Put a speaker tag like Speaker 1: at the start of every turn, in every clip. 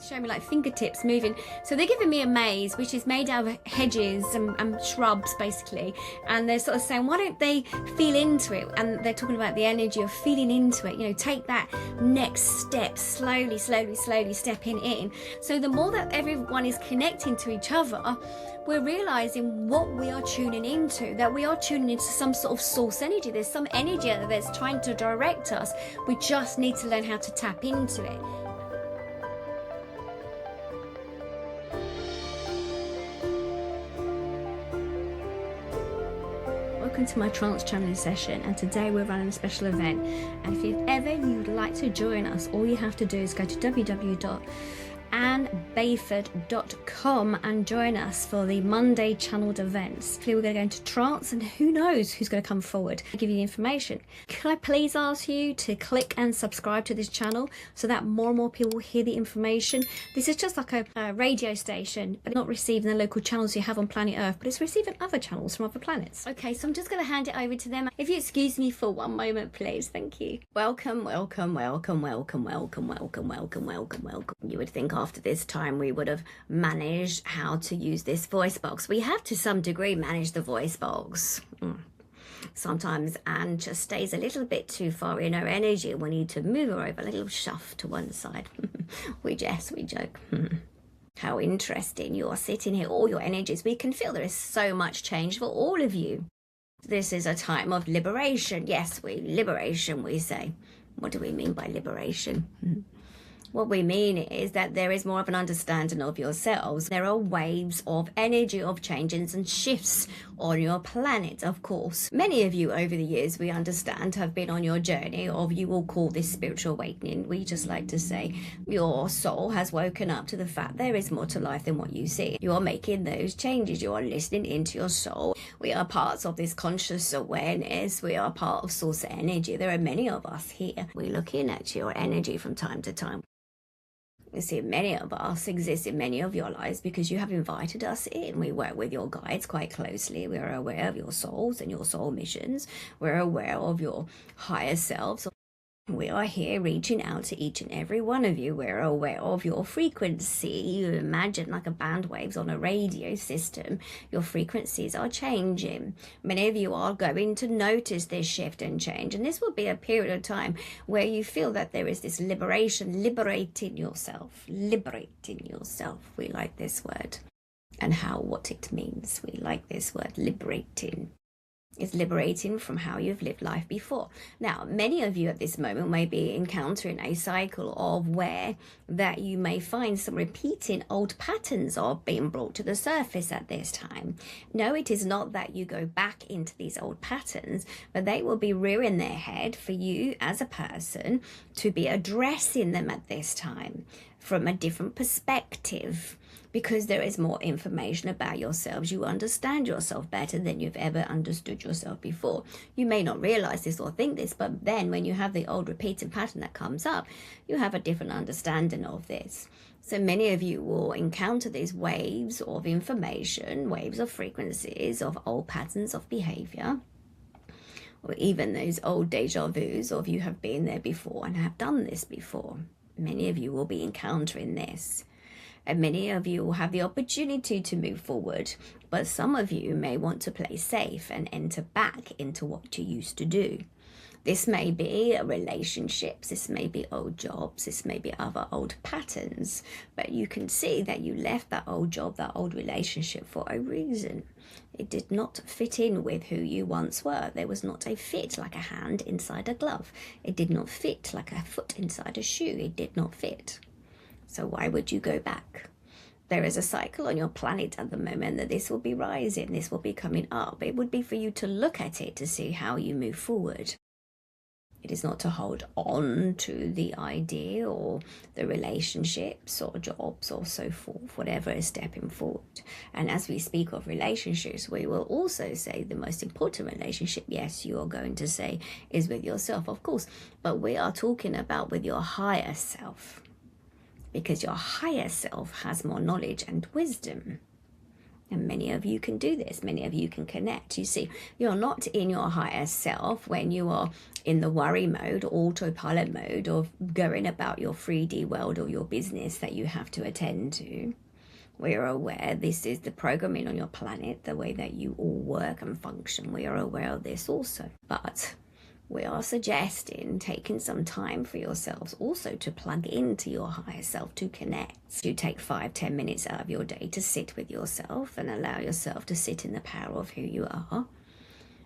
Speaker 1: showing me like fingertips moving. So they're giving me a maze which is made out of hedges and shrubs basically, and they're sort of saying why don't they feel into it, and they're talking about the energy of feeling into it, you know, take that next step, slowly stepping in. So the more that everyone is connecting to each other, we're realizing what we are tuning into, that we are tuning into some sort of source energy. There's some energy that's trying to direct us. We just need to learn how to tap into it. Welcome to my trance channeling session, and today we're running a special event, and if you'd like to join us, all you have to do is go to www.annebayford.com and join us for the Monday channeled events. We're going to go into trance, and who knows who's going to come forward to give you the information. Can I please ask you to click and subscribe to this channel so that more and more people will hear the information? This is just like a radio station, but not receiving the local channels you have on planet Earth, but it's receiving other channels from other planets. Okay, so I'm just going to hand it over to them. If you excuse me for one moment, please. Thank you. Welcome. You would think after this time we would have managed how to use this voice box. We have to some degree managed the voice box. Sometimes Anne just stays a little bit too far in her energy. We need to move her over, a little shove to one side. we joke. How interesting. You are sitting here, all your energies. We can feel there is so much change for all of you. This is a time of liberation. Yes, liberation, we say. What do we mean by liberation? What we mean is that there is more of an understanding of yourselves. There are waves of energy, of changes and shifts on your planet, of course. Many of you over the years, we understand, have been on your journey of, you will call this spiritual awakening. We just like to say your soul has woken up to the fact there is more to life than what you see. You are making those changes. You are listening into your soul. We are parts of this conscious awareness. We are part of source energy. There are many of us here. We're looking at your energy from time to time. You see, many of us exist in many of your lives because you have invited us in. We work with your guides quite closely. We are aware of your souls and your soul missions. We're aware of your higher selves. We are here reaching out to each and every one of you. We're aware of your frequency. You imagine like a band waves on a radio system. Your frequencies are changing. Many of you are going to notice this shift and change. And this will be a period of time where you feel that there is this liberation, liberating yourself. Liberating yourself. We like this word. And what it means. We like this word, liberating. It's liberating from how you've lived life before. Now, many of you at this moment may be encountering a cycle of where that you may find some repeating old patterns of being brought to the surface at this time. No, it is not that you go back into these old patterns, but they will be rearing their head for you as a person to be addressing them at this time from a different perspective. Because there is more information about yourselves. You understand yourself better than you've ever understood yourself before. You may not realize this or think this, but then when you have the old repeating pattern that comes up, you have a different understanding of this. So many of you will encounter these waves of information, waves of frequencies, of old patterns of behavior, or even those old deja vus of you have been there before and have done this before. Many of you will be encountering this. And many of you will have the opportunity to move forward, but some of you may want to play safe and enter back into what you used to do. This may be relationships, this may be old jobs, this may be other old patterns, but you can see that you left that old job, that old relationship for a reason. It did not fit in with who you once were. There was not a fit like a hand inside a glove. It did not fit like a foot inside a shoe. It did not fit. So why would you go back? There is a cycle on your planet at the moment that this will be rising, this will be coming up. It would be for you to look at it to see how you move forward. It is not to hold on to the idea or the relationships or jobs or so forth, whatever is stepping forward. And as we speak of relationships, we will also say the most important relationship, yes, you are going to say, is with yourself, of course. But we are talking about with your higher self. Because your higher self has more knowledge and wisdom. And many of you can do this. Many of you can connect. You see, you're not in your higher self when you are in the worry mode, autopilot mode of going about your 3D world or your business that you have to attend to. We are aware this is the programming on your planet, the way that you all work and function. We are aware of this also. But we are suggesting taking some time for yourselves also to plug into your higher self, to connect, to take 5-10 minutes out of your day to sit with yourself and allow yourself to sit in the power of who you are.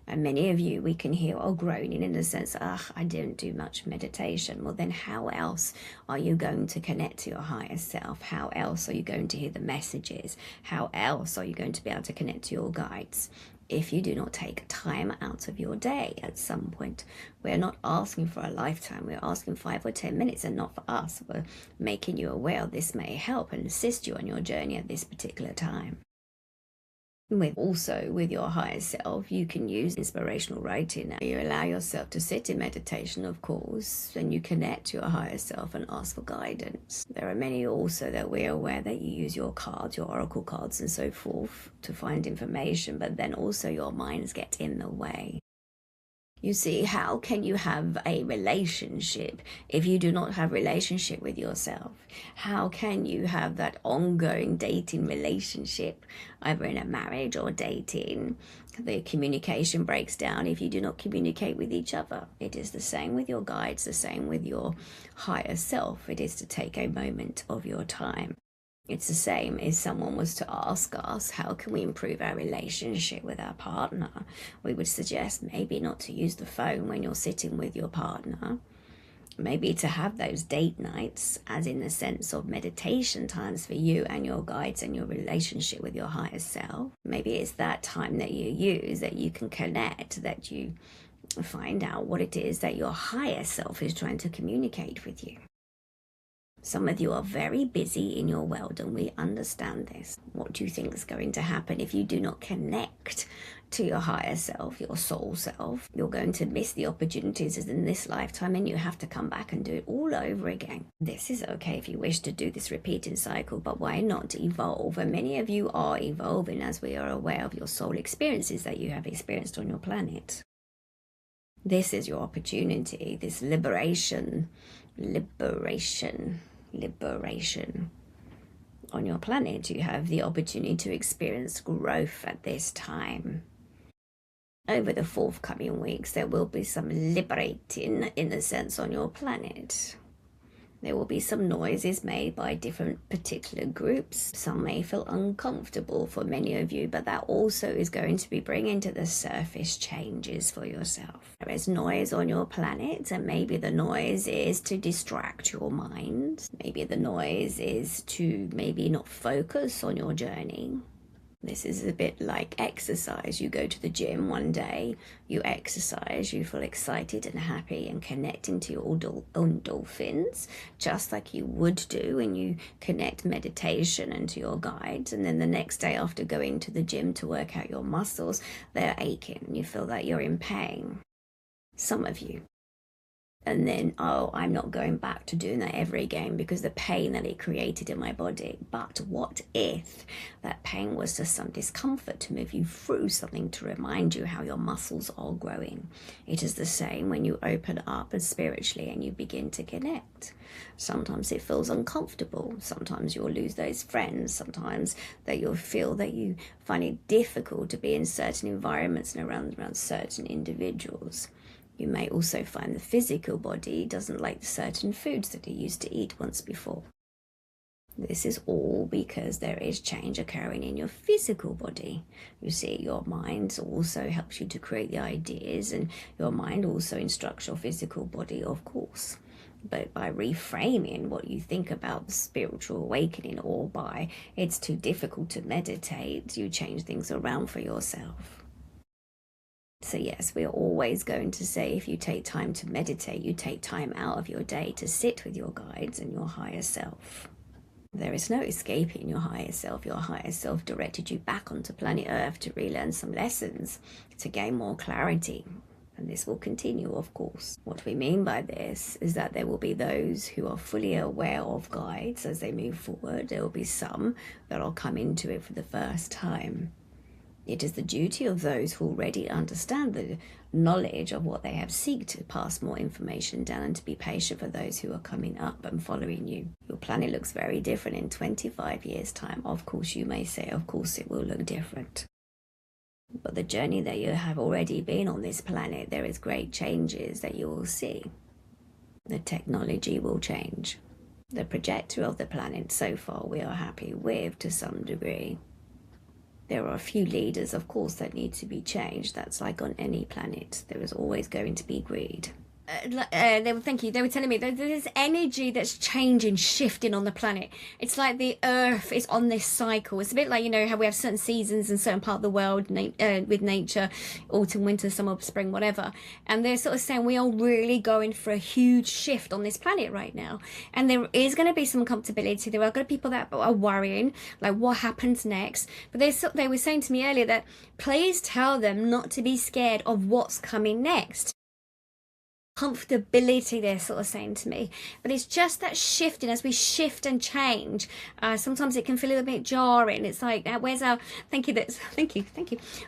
Speaker 1: And many of you, we can hear, groaning in the sense, I don't do much meditation. Well, then how else are you going to connect to your higher self? How else are you going to hear the messages? How else are you going to be able to connect to your guides if you do not take time out of your day at some point? We're not asking for a lifetime. We're asking 5 or 10 minutes, and not for us. We're making you aware this may help and assist you on your journey at this particular time. With your higher self, you can use inspirational writing. You allow yourself to sit in meditation, of course, and you connect to your higher self and ask for guidance. There are many also that we're aware that you use your cards, your oracle cards and so forth to find information, but then also your minds get in the way. You see, how can you have a relationship if you do not have a relationship with yourself? How can you have that ongoing dating relationship, either in a marriage or dating? The communication breaks down if you do not communicate with each other. It is the same with your guides, the same with your higher self. It is to take a moment of your time. It's the same if someone was to ask us, how can we improve our relationship with our partner? We would suggest maybe not to use the phone when you're sitting with your partner. Maybe to have those date nights, as in the sense of meditation times for you and your guides and your relationship with your higher self. Maybe it's that time that you use, that you can connect, that you find out what it is that your higher self is trying to communicate with you. Some of you are very busy in your world, and we understand this. What do you think is going to happen if you do not connect to your higher self, your soul self? You're going to miss the opportunities in this lifetime, and you have to come back and do it all over again. This is okay if you wish to do this repeating cycle, but why not evolve? And many of you are evolving as we are aware of your soul experiences that you have experienced on your planet. This is your opportunity, this liberation. On your planet, you have the opportunity to experience growth at this time. Over the forthcoming weeks, there will be some liberating, in a sense, on your planet. There will be some noises made by different particular groups. Some may feel uncomfortable for many of you, but that also is going to be bringing to the surface changes for yourself. There is noise on your planet, and maybe the noise is to distract your mind. Maybe the noise is to maybe not focus on your journey. This is a bit like exercise. You go to the gym one day, you exercise, you feel excited and happy and connecting to your endorphins, just like you would do when you connect meditation and to your guides. And then the next day after going to the gym to work out your muscles, they're aching and you feel that you're in pain. Some of you. And then, I'm not going back to doing that ever again because the pain that it created in my body. But what if that pain was just some discomfort to move you through something to remind you how your muscles are growing? It is the same when you open up and spiritually and you begin to connect. Sometimes it feels uncomfortable. Sometimes you'll lose those friends. Sometimes that you'll feel that you find it difficult to be in certain environments and around certain individuals. You may also find the physical body doesn't like certain foods that it used to eat once before. This is all because there is change occurring in your physical body. You see, your mind also helps you to create the ideas, and your mind also instructs your physical body, of course. But by reframing what you think about the spiritual awakening, or by it's too difficult to meditate, you change things around for yourself. So yes, we're always going to say if you take time to meditate, you take time out of your day to sit with your guides and your higher self. There is no escaping your higher self. Your higher self directed you back onto planet Earth to relearn some lessons, to gain more clarity. And this will continue, of course. What we mean by this is that there will be those who are fully aware of guides as they move forward. There will be some that will come into it for the first time. It is the duty of those who already understand the knowledge of what they have seek to pass more information down, and to be patient for those who are coming up and following you. Your planet looks very different in 25 years' time. Of course, you may say, of course it will look different. But the journey that you have already been on this planet, there is great changes that you will see. The technology will change. The trajectory of the planet so far we are happy with to some degree. There are a few leaders, of course, that need to be changed. That's like on any planet. There is always going to be greed. Thank you. They were telling me that there's energy that's changing, shifting on the planet. It's like the earth is on this cycle. It's a bit like, you know, how we have certain seasons in certain part of the world with nature, autumn, winter, summer, spring, whatever. And they're sort of saying we are really going for a huge shift on this planet right now. And there is going to be some uncomfortability. There are going to be people that are worrying, like what happens next. But they were saying to me earlier that please tell them not to be scared of what's coming next. Comfortability, they're sort of saying to me, but it's just that shifting as we shift and change. Sometimes it can feel a little bit jarring. It's like, where's our thank you.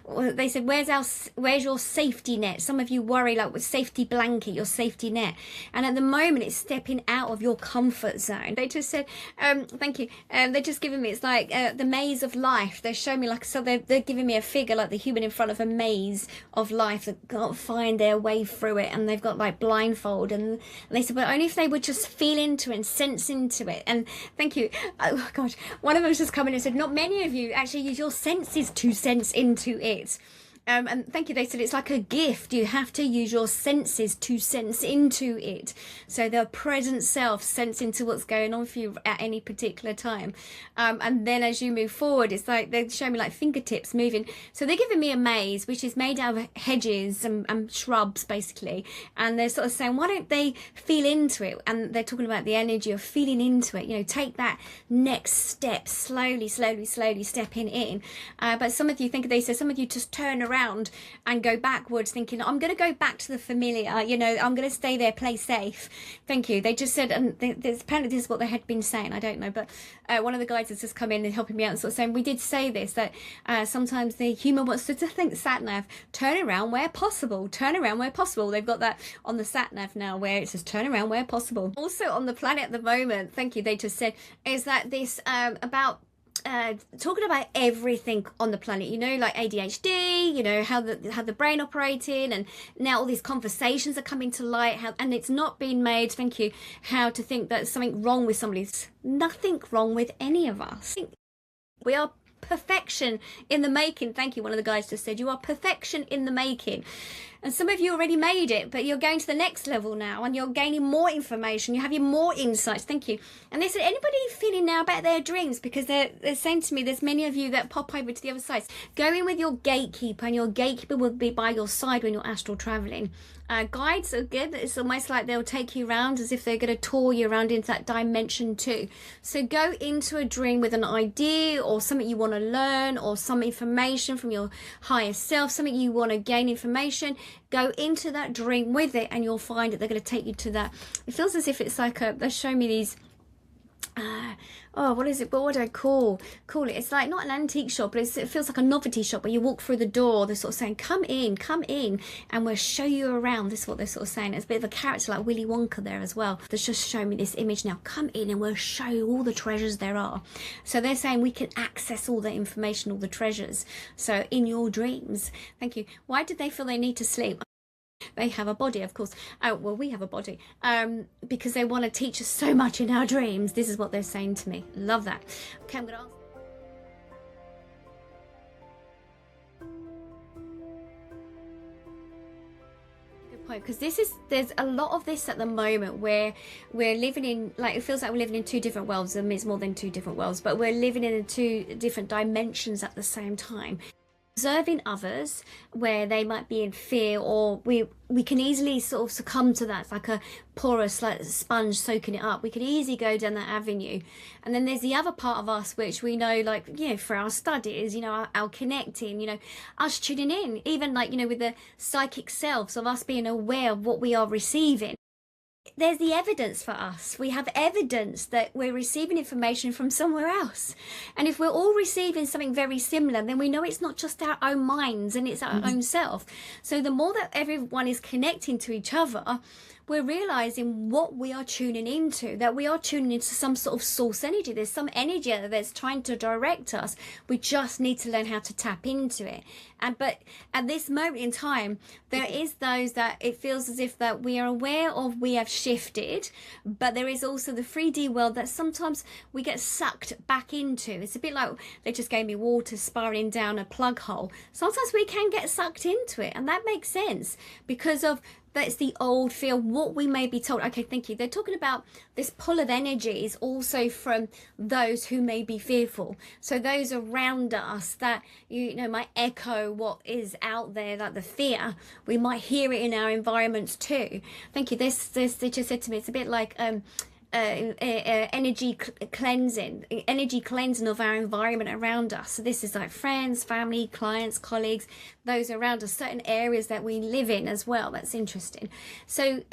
Speaker 1: Well, they said, where's your safety net? Some of you worry like with safety blanket, your safety net, and at the moment it's stepping out of your comfort zone. They just said thank you. They're just giving me, it's like the maze of life. They're showing me, like, so they're giving me a figure like the human in front of a maze of life that can't find their way through it, and they've got like blindfold, and they said, but only if they would just feel into it and sense into it. And thank you. Oh gosh, one of them was just coming and said, not many of you actually use your senses to sense into it. And thank you. They said it's like a gift. You have to use your senses to sense into it. So the present self, sense into what's going on for you at any particular time. And then as you move forward, it's like they show me like fingertips moving. So they're giving me a maze, which is made out of hedges and shrubs, basically. And they're sort of saying, why don't they feel into it? And they're talking about the energy of feeling into it. You know, take that next step, slowly stepping in. But some of you think, they said, some of you just turn around and go backwards thinking, I'm going to go back to the familiar, you know, I'm going to stay there, play safe. Thank you. They just said, and apparently this is what they had been saying, I don't know, but one of the guys has just come in and helping me out and sort of saying, we did say this, that sometimes the human wants to think sat nav, turn around where possible. They've got that on the sat nav now where it says turn around where possible. Also on the planet at the moment, thank you, they just said, is that this about talking about everything on the planet, you know, like ADHD, you know, how the brain operating, and now all these conversations are coming to light, and it's not being made, thank you, how to think that something wrong with somebody. There's nothing wrong with any of us. We are perfection in the making. Thank you. One of the guys just said, you are perfection in the making. And some of you already made it, but you're going to the next level now, and you're gaining more information. You're having more insights. Thank you. And they said, anybody feeling now about their dreams? Because they're saying to me, there's many of you that pop over to the other side. Go in with your gatekeeper, and your gatekeeper will be by your side when you're astral traveling. Guides are good. It's almost like they'll take you around as if they're going to tour you around into that dimension too. So go into a dream with an idea or something you want to learn, or some information from your higher self, something you want to gain information. Go into that dream with it, and you'll find that they're going to take you to that. It feels as if it's like they show me these what is it? What do I call it? It's like not an antique shop, but it feels like a novelty shop where you walk through the door. They're sort of saying, come in, and we'll show you around. This is what they're sort of saying. It's a bit of a character like Willy Wonka there as well. They're just showing me this image now. Come in, and we'll show you all the treasures there are. So they're saying we can access all the information, all the treasures. So in your dreams, thank you. Why did they feel they need to sleep? They have a body, of course. Well, we have a body because they want to teach us so much in our dreams. This is what they're saying to me. Love that. Okay, I'm going to ask. Good point, because there's a lot of this at the moment where we're living in, like, it feels like we're living in two different worlds. I mean, it's more than two different worlds, but we're living in two different dimensions at the same time. observing others where they might be in fear, or we can easily sort of succumb to that. It's like a porous, like sponge soaking it up. We can easily go down that avenue. And then there's the other part of us which we know, like, you know, for our studies, you know, our connecting, you know, us tuning in, even like, you know, with the psychic selves of us being aware of what we are receiving. There's the evidence for us. We have evidence that we're receiving information from somewhere else. And if we're all receiving something very similar, then we know it's not just our own minds and it's our own self. So the more that everyone is connecting to each other, we're realizing what we are tuning into, that we are tuning into some sort of source energy. There's some energy that's trying to direct us. We just need to learn how to tap into it. But at this moment in time, there is those that it feels as if that we are aware of, we have shifted, but there is also the 3D world that sometimes we get sucked back into. It's a bit like they just gave me water spiraling down a plug hole. Sometimes we can get sucked into it, and that makes sense because of that's the old feel, what we may be told. Okay, thank you. They're talking about this pull of energies also from those who may be fearful. So those around us that, you know, might echo what is out there, like the fear. We might hear it in our environments too. Thank you. This they just said to me, it's a bit like energy cleansing of our environment around us. So this is like friends, family, clients, colleagues, those around us, certain areas that we live in as well. That's interesting. So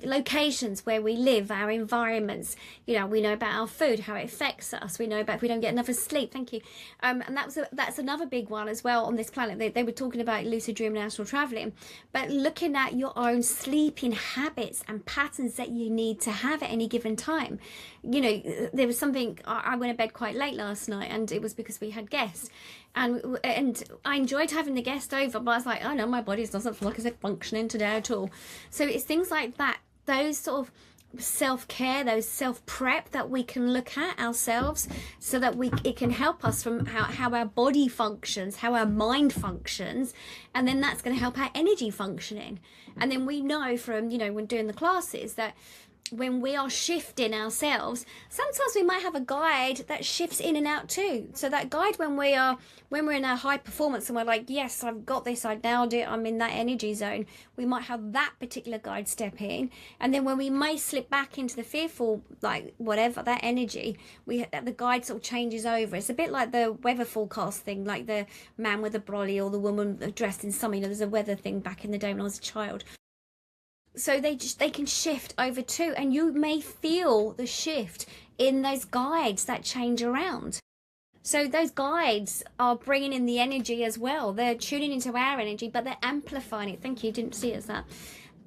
Speaker 1: locations where we live, our environments, you know, we know about our food, how it affects us. We know about if we don't get enough sleep. Thank you. And that's another big one as well on this planet. They were talking about lucid dream and astral traveling, but looking at your own sleeping habits and patterns that you need to have at any given time. You know, there was something, I went to bed quite late last night, and it was because we had guests, and I enjoyed having the guest over, but I was like, oh no, my body doesn't feel like it's functioning today at all. So it's things like that, those sort of self-care, those self-prep that we can look at ourselves, so that it can help us from how our body functions, how our mind functions, and then that's going to help our energy functioning. And then we know from, you know, when doing the classes that when we are shifting ourselves, sometimes we might have a guide that shifts in and out too. So that guide, when we're in our high performance and we're like, yes, I've got this, I nailed it, I'm in that energy zone, we might have that particular guide step in. And then when we may slip back into the fearful, like whatever, that energy, the guide sort of changes over. It's a bit like the weather forecast thing, like the man with a brolly or the woman dressed in something. You know, there's a weather thing back in the day when I was a child. So they can shift over too, and you may feel the shift in those guides that change around. So those guides are bringing in the energy as well. They're tuning into our energy, but they're amplifying it. Thank you, didn't see it as that.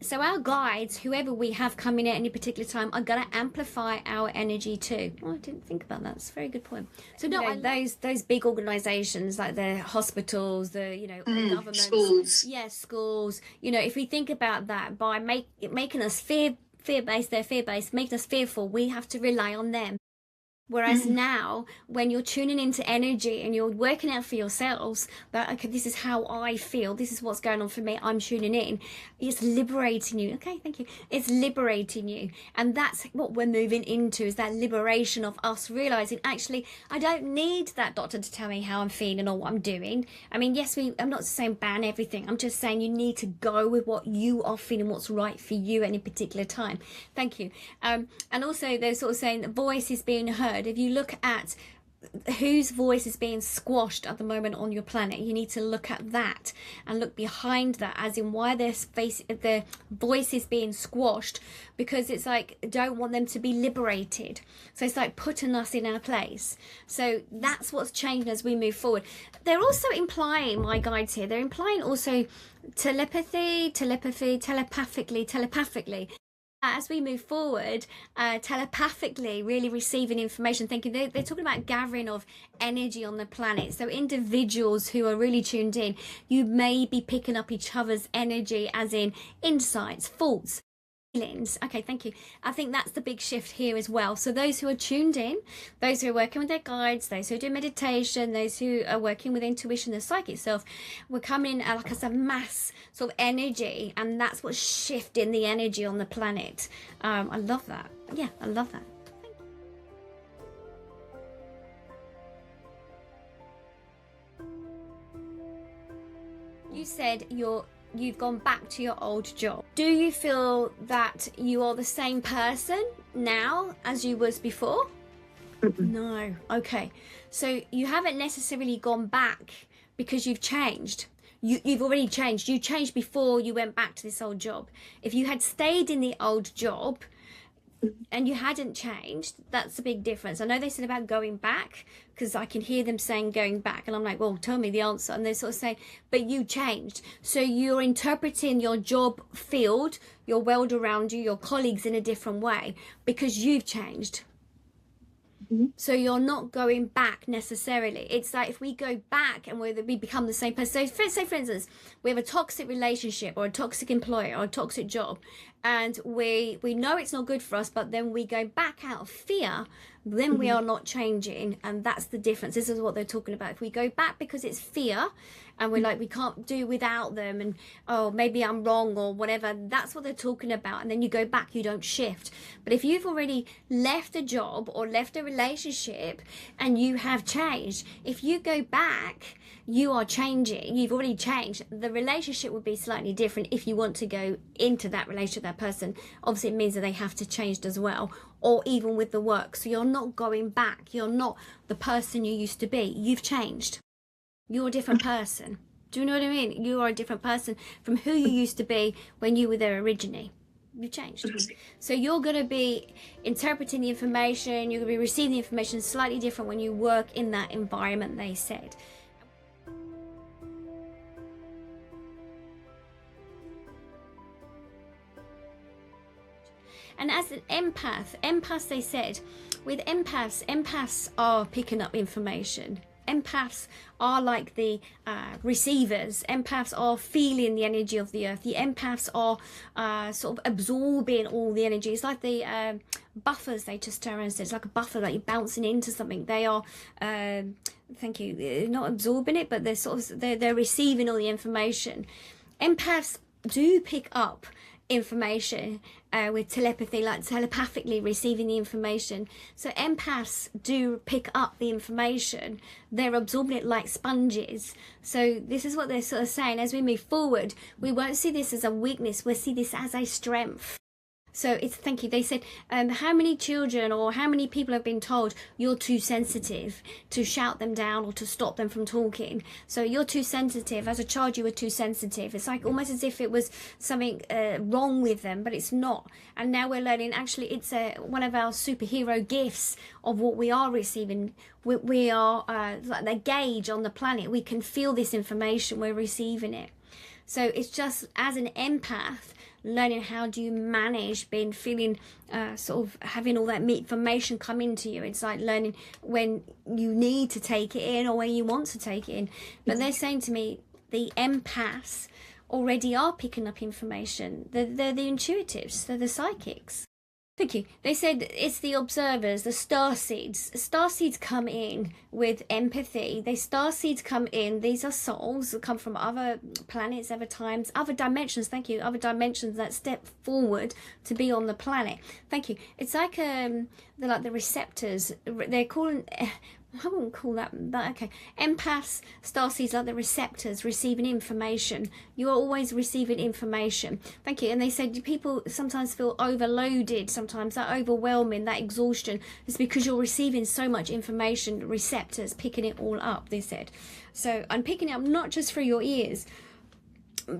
Speaker 1: So our guides, whoever we have coming at any particular time, are going to amplify our energy too. Oh, I didn't think about that. That's a very good point. So those big organisations like the hospitals, the governments,
Speaker 2: schools.
Speaker 1: Yes, schools. You know, if we think about that, by making us fear-based, they're fear-based, making us fearful, we have to rely on them. Whereas now, when you're tuning into energy and you're working out for yourselves that, okay, this is how I feel, this is what's going on for me, I'm tuning in, it's liberating you. Okay, thank you. It's liberating you. And that's what we're moving into, is that liberation of us realizing, actually, I don't need that doctor to tell me how I'm feeling or what I'm doing. I mean, yes, I'm not saying ban everything. I'm just saying you need to go with what you are feeling, what's right for you at any particular time. Thank you. And also, they're sort of saying the voice is being heard. If you look at whose voice is being squashed at the moment on your planet, you need to look at that and look behind that, as in why their voice is being squashed, because it's like, don't want them to be liberated. So it's like putting us in our place. So that's what's changing as we move forward. They're also implying, my guides here, they're implying also telepathically. As we move forward, telepathically, really receiving information, thinking they're talking about gathering of energy on the planet. So individuals who are really tuned in, you may be picking up each other's energy, as in insights, thoughts, feelings. Okay, thank you. I think that's the big shift here as well. So those who are tuned in, those who are working with their guides, those who do meditation, those who are working with intuition, the psychic self, we're coming in like as a mass sort of energy, and that's what's shifting the energy on the planet. I love that. Yeah, I love that. You said you've gone back to your old job. Do you feel that you are the same person now as you was before? No. Okay. So you haven't necessarily gone back because you've changed. You've already changed. You changed before you went back to this old job. If you had stayed in the old job and you hadn't changed, that's a big difference. I know they said about going back, because I can hear them saying going back, and I'm like, well, tell me the answer. And they sort of say, but you changed. So you're interpreting your job field, your world around you, your colleagues in a different way because you've changed. So you're not going back necessarily. It's like if we go back and we become the same person. So say for instance, we have a toxic relationship or a toxic employer or a toxic job, and we know it's not good for us, but then we go back out of fear, then we are not changing. And that's the difference. This is what they're talking about. If we go back because it's fear and we're like, we can't do without them, and oh, maybe I'm wrong or whatever, that's what they're talking about. And then you go back, you don't shift. But if you've already left a job or left a relationship and you have changed, if you go back, you are changing. You've already changed. The relationship would be slightly different if you want to go into that relationship, that person. Obviously, it means that they have to change as well, or even with the work. So you're not going back. You're not the person you used to be. You've changed. You're a different person. Do you know what I mean? You are a different person from who you used to be when you were there originally. You've changed. So you're going to be interpreting the information. You're going to be receiving the information slightly different when you work in that environment, they said. And as an empaths, they said, with empaths are picking up information. Empaths are like the receivers. Empaths are feeling the energy of the earth. The empaths are sort of absorbing all the energy. It's like the buffers, they just turn around and say. It's like a buffer, like you're bouncing into something. They are, thank you, they're not absorbing it, but they're sort of, they're receiving all the information. Empaths do pick up information with telepathy, like telepathically receiving the information. So empaths do pick up the information. They're absorbing it like sponges. So this is what they're sort of saying. As we move forward, we won't see this as a weakness. We'll see this as a strength. So it's, thank you, they said, how many children or how many people have been told you're too sensitive to shout them down or to stop them from talking? So you're too sensitive. As a child, you were too sensitive. It's like almost as if it was something wrong with them, but it's not. And now we're learning, actually, it's one of our superhero gifts of what we are receiving. We are like the gauge on the planet. We can feel this information. We're receiving it. So it's just, as an empath, learning how do you manage feeling sort of having all that information come into you. It's like learning when you need to take it in or when you want to take it in. But they're saying to me, the empaths already are picking up information. They're the intuitives, they're the psychics. Thank you. They said it's the observers, the star seeds. Star seeds come in with empathy. Star seeds come in. These are souls that come from other planets, other times, other dimensions. Thank you. Other dimensions that step forward to be on the planet. Thank you. It's like they're like the receptors. They're calling. I wouldn't call that, but okay. Empaths, starseeds are the receptors receiving information. You are always receiving information. Thank you. And they said people sometimes feel overloaded, sometimes that overwhelming, that exhaustion is because you're receiving so much information, receptors picking it all up, they said. So I'm picking it up not just through your ears,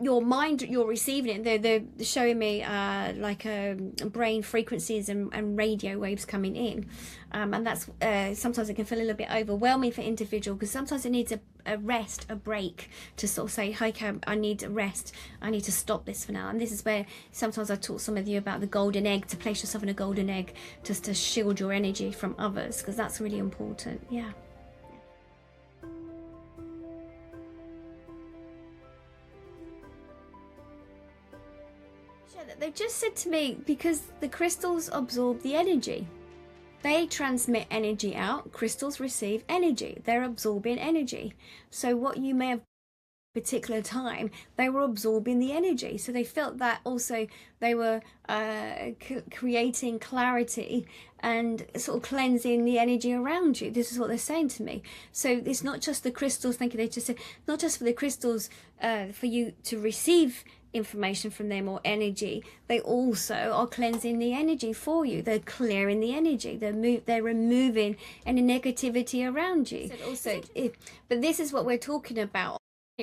Speaker 1: your mind, you're receiving it. They're showing me like brain frequencies and radio waves coming in, and that's sometimes it can feel a little bit overwhelming for individual, because sometimes it needs a rest, a break, to sort of say, okay, I need a rest, I need to stop this for now. And this is where sometimes I taught some of you about the golden egg, to place yourself in a golden egg just to shield your energy from others, because that's really important. Yeah. They've just said to me, because the crystals absorb the energy. They transmit energy out. Crystals receive energy. They're absorbing energy. So what you may have particular time, they were absorbing the energy, so they felt that also they were creating clarity and sort of cleansing the energy around you. This is what they're saying to me. So it's not just the crystals, thank you, they just said not just for the crystals for you to receive information from them or energy, they also are cleansing the energy for you. They're clearing the energy, they're removing any negativity around you. Also, but this is what we're talking about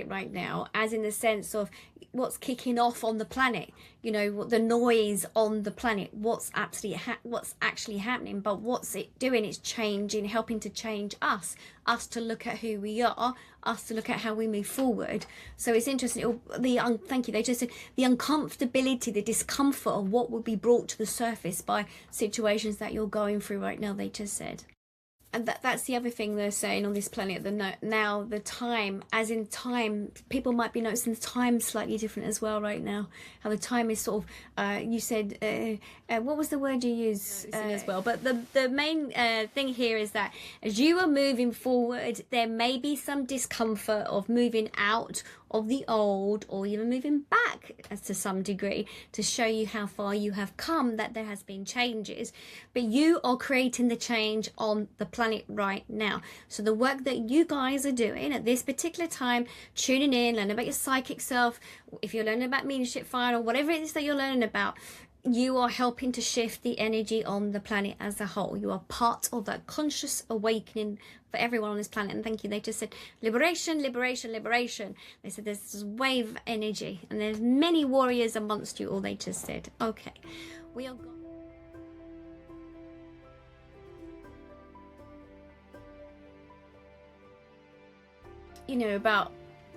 Speaker 1: right now, as in the sense of what's kicking off on the planet, you know, what the noise on the planet, what's actually happening, but what's it doing? It's changing, helping to change us to look at who we are, us to look at how we move forward. So it's interesting. Thank you, they just said the uncomfortability, the discomfort of what will be brought to the surface by situations that you're going through right now, they just said. And that's the other thing they're saying on this planet, now the time, as in time, people might be noticing the time slightly different as well right now, how the time is sort of, you said, what was the word you used as well, but the main thing here is that as you are moving forward, there may be some discomfort of moving out of the old, or even moving back to some degree, to show you how far you have come, that there has been changes, but you are creating the change on the planet right now. So the work that you guys are doing at this particular time, tuning in, learning about your psychic self, if you're learning about mediumship fire or whatever it is that you're learning about, you are helping to shift the energy on the planet as a whole. You are part of that conscious awakening for everyone on this planet. And thank you, they just said liberation, liberation, liberation. They said there's this wave of energy and there's many warriors amongst you all, they just said. Okay, we are gone. You know, about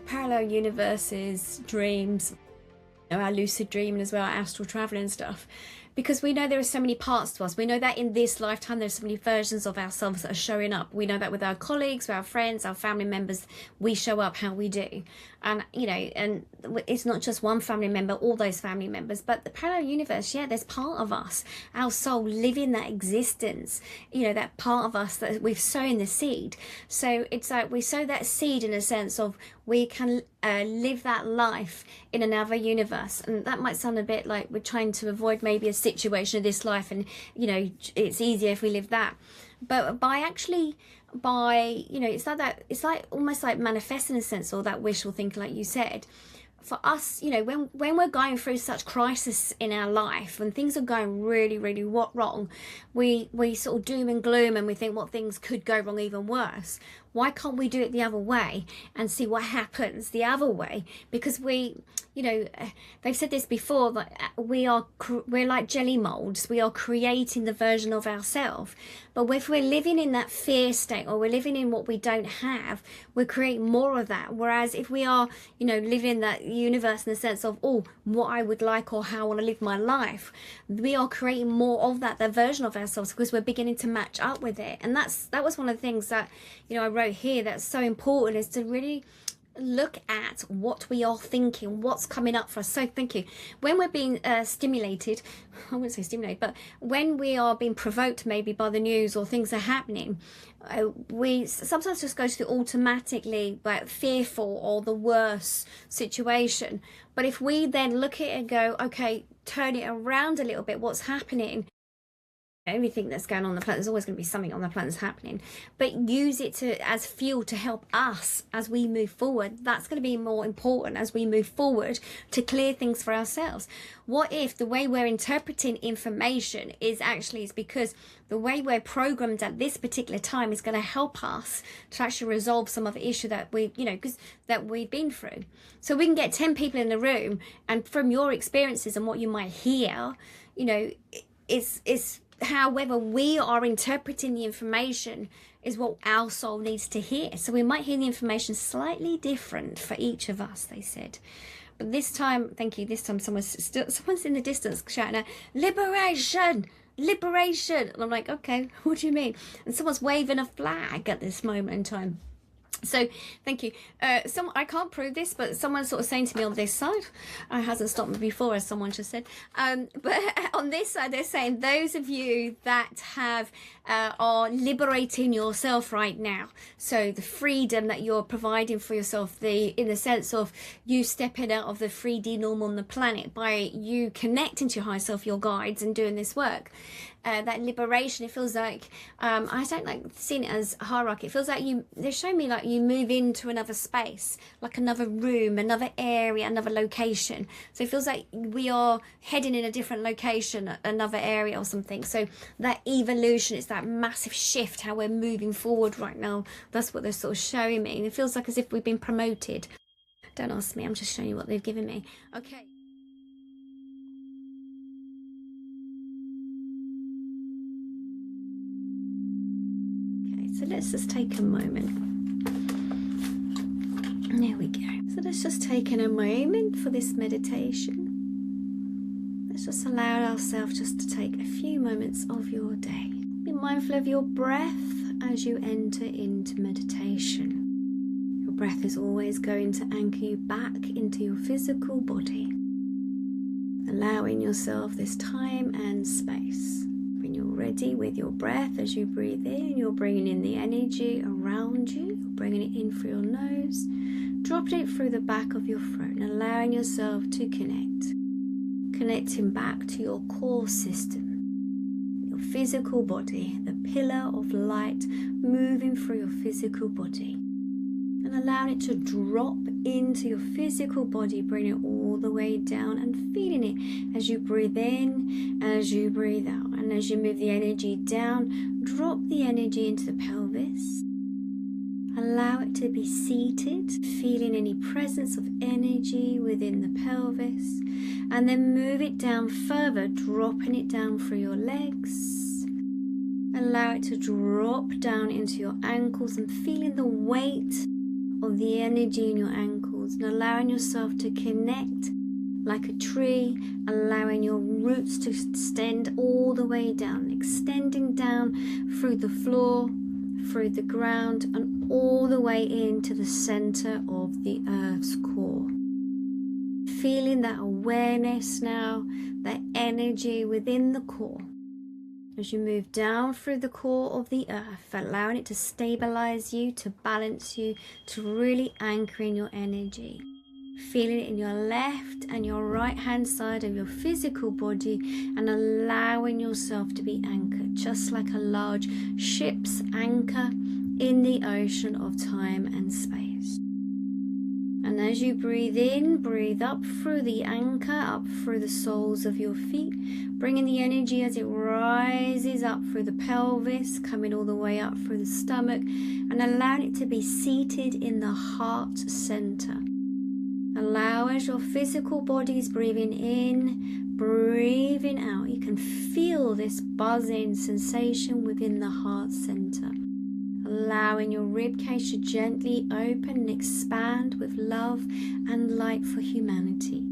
Speaker 1: parallel universes, dreams, our lucid dreaming as well, astral traveling and stuff, because we know there are so many parts to us. We know that in this lifetime there's so many versions of ourselves that are showing up. We know that with our colleagues, with our friends, our family members, we show up how we do. And you know, and it's not just one family member, all those family members, but the parallel universe, yeah, there's part of us, our soul living that existence, you know, that part of us that we've sown the seed. So it's like we sow that seed in a sense of we can live that life in another universe. And that might sound a bit like we're trying to avoid maybe a situation of this life, and you know, it's easier if we live that. But by you know, it's like almost like manifesting in a sense, or that wishful thinking, like you said. For us, you know, when we're going through such crisis in our life, when things are going really, really wrong, we sort of doom and gloom, and we think what things could go wrong even worse. Why can't we do it the other way and see what happens the other way? Because we, you know, they've said this before, that we're like jelly molds. We are creating the version of ourselves. But if we're living in that fear state, or we're living in what we don't have, we're creating more of that. Whereas if we are, you know, living in that universe in the sense of, oh, what I would like or how I want to live my life, we are creating more of that version of ourselves, because we're beginning to match up with it. And that was one of the things that, you know, I wrote here that's so important, is to really look at what we are thinking, what's coming up for us. So thank you. When we're being stimulated, I wouldn't say stimulated, but when we are being provoked maybe by the news or things are happening, we sometimes just go to the automatically like fearful or the worst situation. But if we then look at it and go, okay, turn it around a little bit, what's happening? Everything that's going on the planet, there's always going to be something on the planet that's happening, but use it as fuel to help us as we move forward. That's going to be more important as we move forward, to clear things for ourselves. What if the way we're interpreting information is because the way we're programmed at this particular time is going to help us to actually resolve some of the issue that that we've been through. So we can get 10 people in the room, and from your experiences and what you might hear, you know, it's however we are interpreting the information is what our soul needs to hear. So we might hear the information slightly different for each of us, they said. But this time, thank you, this time someone's in the distance shouting out, liberation, liberation. And I'm like, okay, what do you mean? And someone's waving a flag at this moment in time. So thank you. I can't prove this, but someone's sort of saying to me on this side, it hasn't stopped me before, as someone just said, but on this side they're saying those of you that have are liberating yourself right now, so the freedom that you're providing for yourself, in the sense of you stepping out of the 3D norm on the planet by you connecting to your higher self, your guides, and doing this work. That liberation, it feels like, I don't like seeing it as hierarchy. It feels like they're showing me like you move into another space, like another room, another area, another location. So it feels like we are heading in a different location, another area or something. So that evolution, it's that massive shift, how we're moving forward right now. That's what they're sort of showing me. And it feels like as if we've been promoted. Don't ask me, I'm just showing you what they've given me. Okay. So let's just take a moment. There we go. So let's just take in a moment for this meditation. Let's just allow ourselves just to take a few moments of your day. Be mindful of your breath as you enter into meditation. Your breath is always going to anchor you back into your physical body, allowing yourself this time and space. When you're ready with your breath, as you breathe in, you're bringing in the energy around you. You're bringing it in through your nose, dropping it through the back of your throat, and allowing yourself to connect. Connecting back to your core system, your physical body, the pillar of light moving through your physical body. And allowing it to drop into your physical body, bring it all the way down, and feeling it as you breathe in, as you breathe out. And as you move the energy down, drop the energy into the pelvis. Allow it to be seated, feeling any presence of energy within the pelvis. And then move it down further, dropping it down through your legs. Allow it to drop down into your ankles and feeling the weight of the energy in your ankles, and allowing yourself to connect like a tree, allowing your roots to extend all the way down, extending down through the floor, through the ground, and all the way into the center of the earth's core. Feeling that awareness now, that energy within the core. As you move down through the core of the earth, allowing it to stabilize you, to balance you, to really anchor in your energy. Feeling it in your left and your right hand side of your physical body, and allowing yourself to be anchored, just like a large ship's anchor in the ocean of time and space. And as you breathe in, breathe up through the anchor, up through the soles of your feet, bringing the energy as it rises up through the pelvis, coming all the way up through the stomach, and allowing it to be seated in the heart center. Allow as your physical body is breathing in, breathing out, you can feel this buzzing sensation within the heart center. Allowing your ribcage to gently open and expand with love and light for humanity.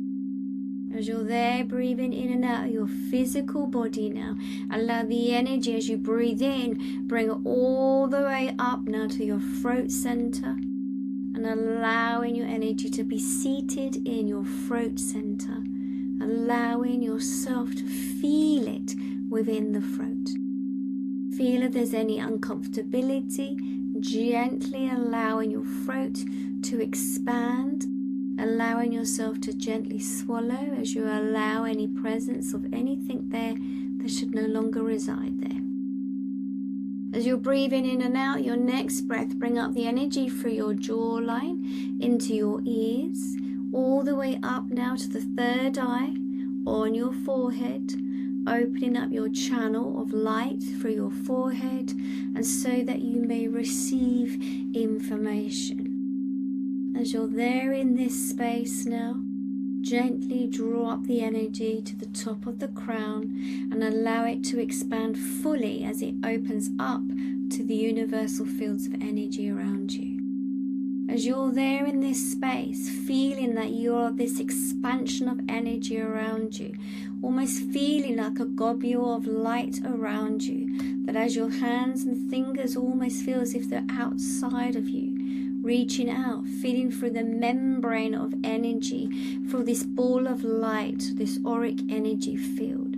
Speaker 1: As you're there breathing in and out of your physical body now, allow the energy as you breathe in, bring it all the way up now to your throat center, and allowing your energy to be seated in your throat center, allowing yourself to feel it within the throat. Feel if there's any uncomfortability, gently allowing your throat to expand, allowing yourself to gently swallow as you allow any presence of anything there that should no longer reside there. As you're breathing in and out, your next breath, bring up the energy through your jawline, into your ears, all the way up now to the third eye, on your forehead, opening up your channel of light through your forehead, and so that you may receive information. As you're there in this space now, gently draw up the energy to the top of the crown and allow it to expand fully as it opens up to the universal fields of energy around you. As you're there in this space, feeling that you're this expansion of energy around you, almost feeling like a globule of light around you, that as your hands and fingers almost feel as if they're outside of you, reaching out, feeling through the membrane of energy, through this ball of light, this auric energy field,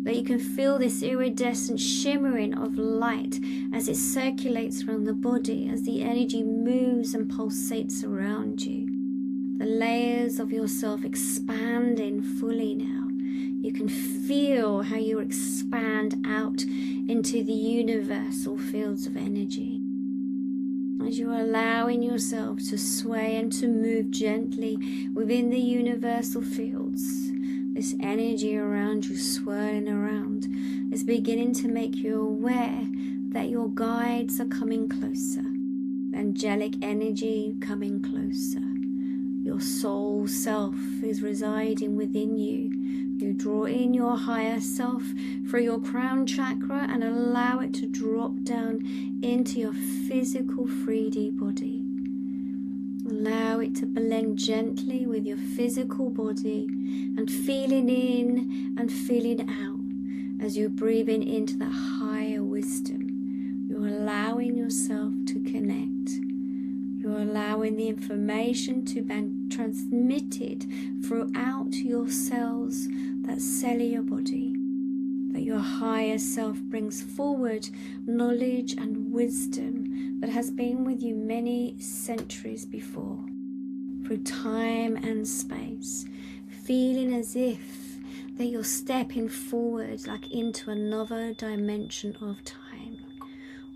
Speaker 1: that you can feel this iridescent shimmering of light as it circulates around the body, as the energy moves and pulsates around you. The layers of yourself expanding fully now. You can feel how you expand out into the universal fields of energy. As you are allowing yourself to sway and to move gently within the universal fields, this energy around you swirling around is beginning to make you aware that your guides are coming closer. The angelic energy coming closer. Your soul self is residing within you. You draw in your higher self through your crown chakra and allow it to drop down into your physical 3D body. Allow it to blend gently with your physical body and feeling in and feeling out as you're breathing into that higher wisdom. You're allowing yourself to connect. You're allowing the information to be transmitted throughout your cells that cell your body, that your higher self brings forward knowledge and wisdom that has been with you many centuries before, through time and space, feeling as if that you're stepping forward like into another dimension of time.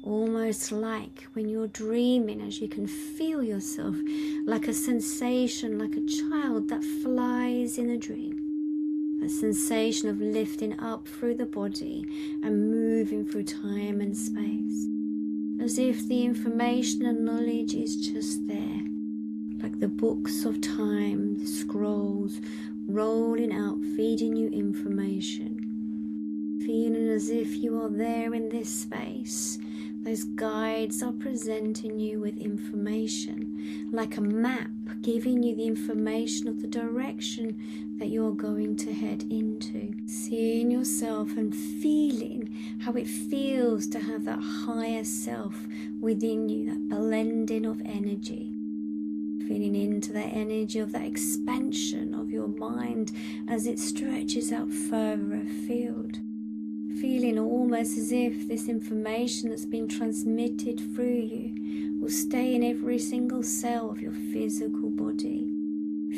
Speaker 1: Almost like when you're dreaming, as you can feel yourself like a sensation, like a child that flies in a dream. A sensation of lifting up through the body and moving through time and space. As if the information and knowledge is just there. Like the books of time, the scrolls, rolling out, feeding you information. Feeling as if you are there in this space. Those guides are presenting you with information, like a map, giving you the information of the direction that you are going to head into. Seeing yourself and feeling how it feels to have that higher self within you, that blending of energy. Feeling into that energy of that expansion of your mind as it stretches out further afield. Feeling almost as if this information that's been transmitted through you will stay in every single cell of your physical body.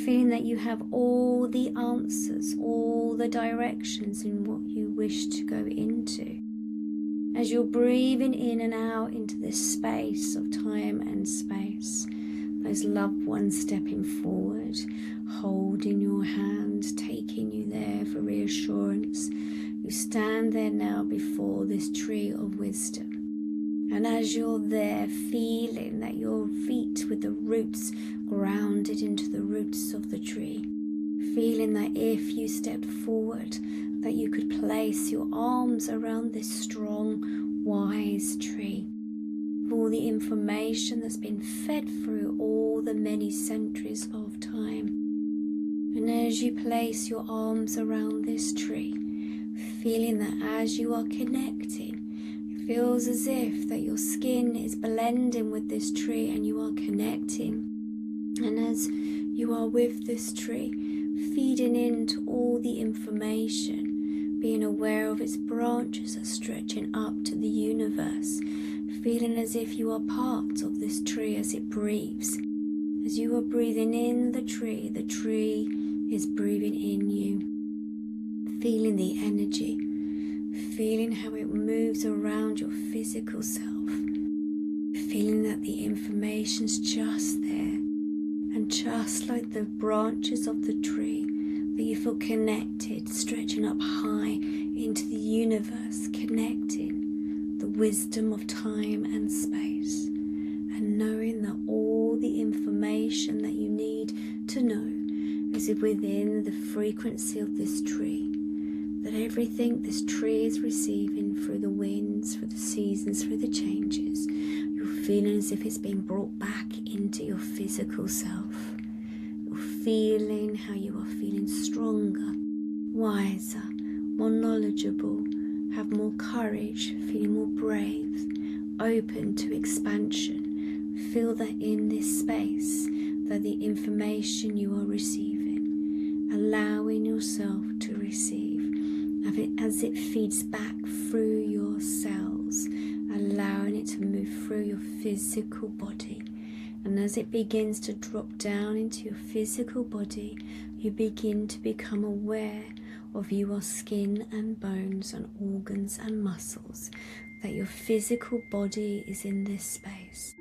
Speaker 1: Feeling that you have all the answers, all the directions in what you wish to go into. As you're breathing in and out into this space of time and space, those loved ones stepping forward, holding your hand, taking you there for reassurance. You stand there now before this tree of wisdom. And as you're there, feeling that your feet with the roots grounded into the roots of the tree. Feeling that if you stepped forward, that you could place your arms around this strong, wise tree. All the information that's been fed through all the many centuries of time. And as you place your arms around this tree, feeling that as you are connecting, it feels as if that your skin is blending with this tree and you are connecting. And as you are with this tree, feeding into all the information, being aware of its branches are stretching up to the universe, feeling as if you are part of this tree as it breathes. As you are breathing in the tree is breathing in you. Feeling the energy, feeling how it moves around your physical self, feeling that the information's just there, and just like the branches of the tree, that you feel connected, stretching up high into the universe, connecting the wisdom of time and space, and knowing that all the information that you need to know is within the frequency of this tree. That everything this tree is receiving through the winds, through the seasons, through the changes, you're feeling as if it's being brought back into your physical self. You're feeling how you are feeling stronger, wiser, more knowledgeable, have more courage, feeling more brave, open to expansion, feel that in this space, that the information you are receiving, allowing yourself to receive, as it feeds back through your cells, allowing it to move through your physical body. And as it begins to drop down into your physical body, you begin to become aware of your skin and bones and organs and muscles, that your physical body is in this space.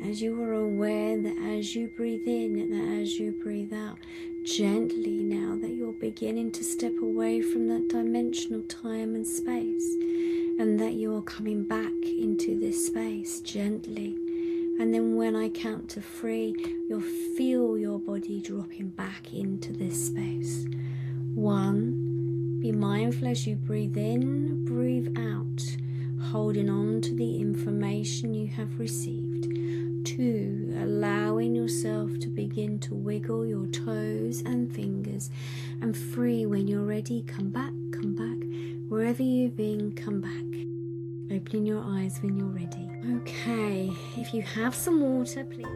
Speaker 1: As you are aware that as you breathe in and that as you breathe out, gently now that you're beginning to step away from that dimensional time and space, and that you are coming back into this space gently. And then when I count to 3, you'll feel your body dropping back into this space. 1, be mindful as you breathe in, breathe out, holding on to the information you have received. 2, allowing yourself to begin to wiggle your toes and fingers. And 3, when you're ready, come back. Wherever you've been, come back. Opening your eyes when you're ready. Okay, if you have some water, please.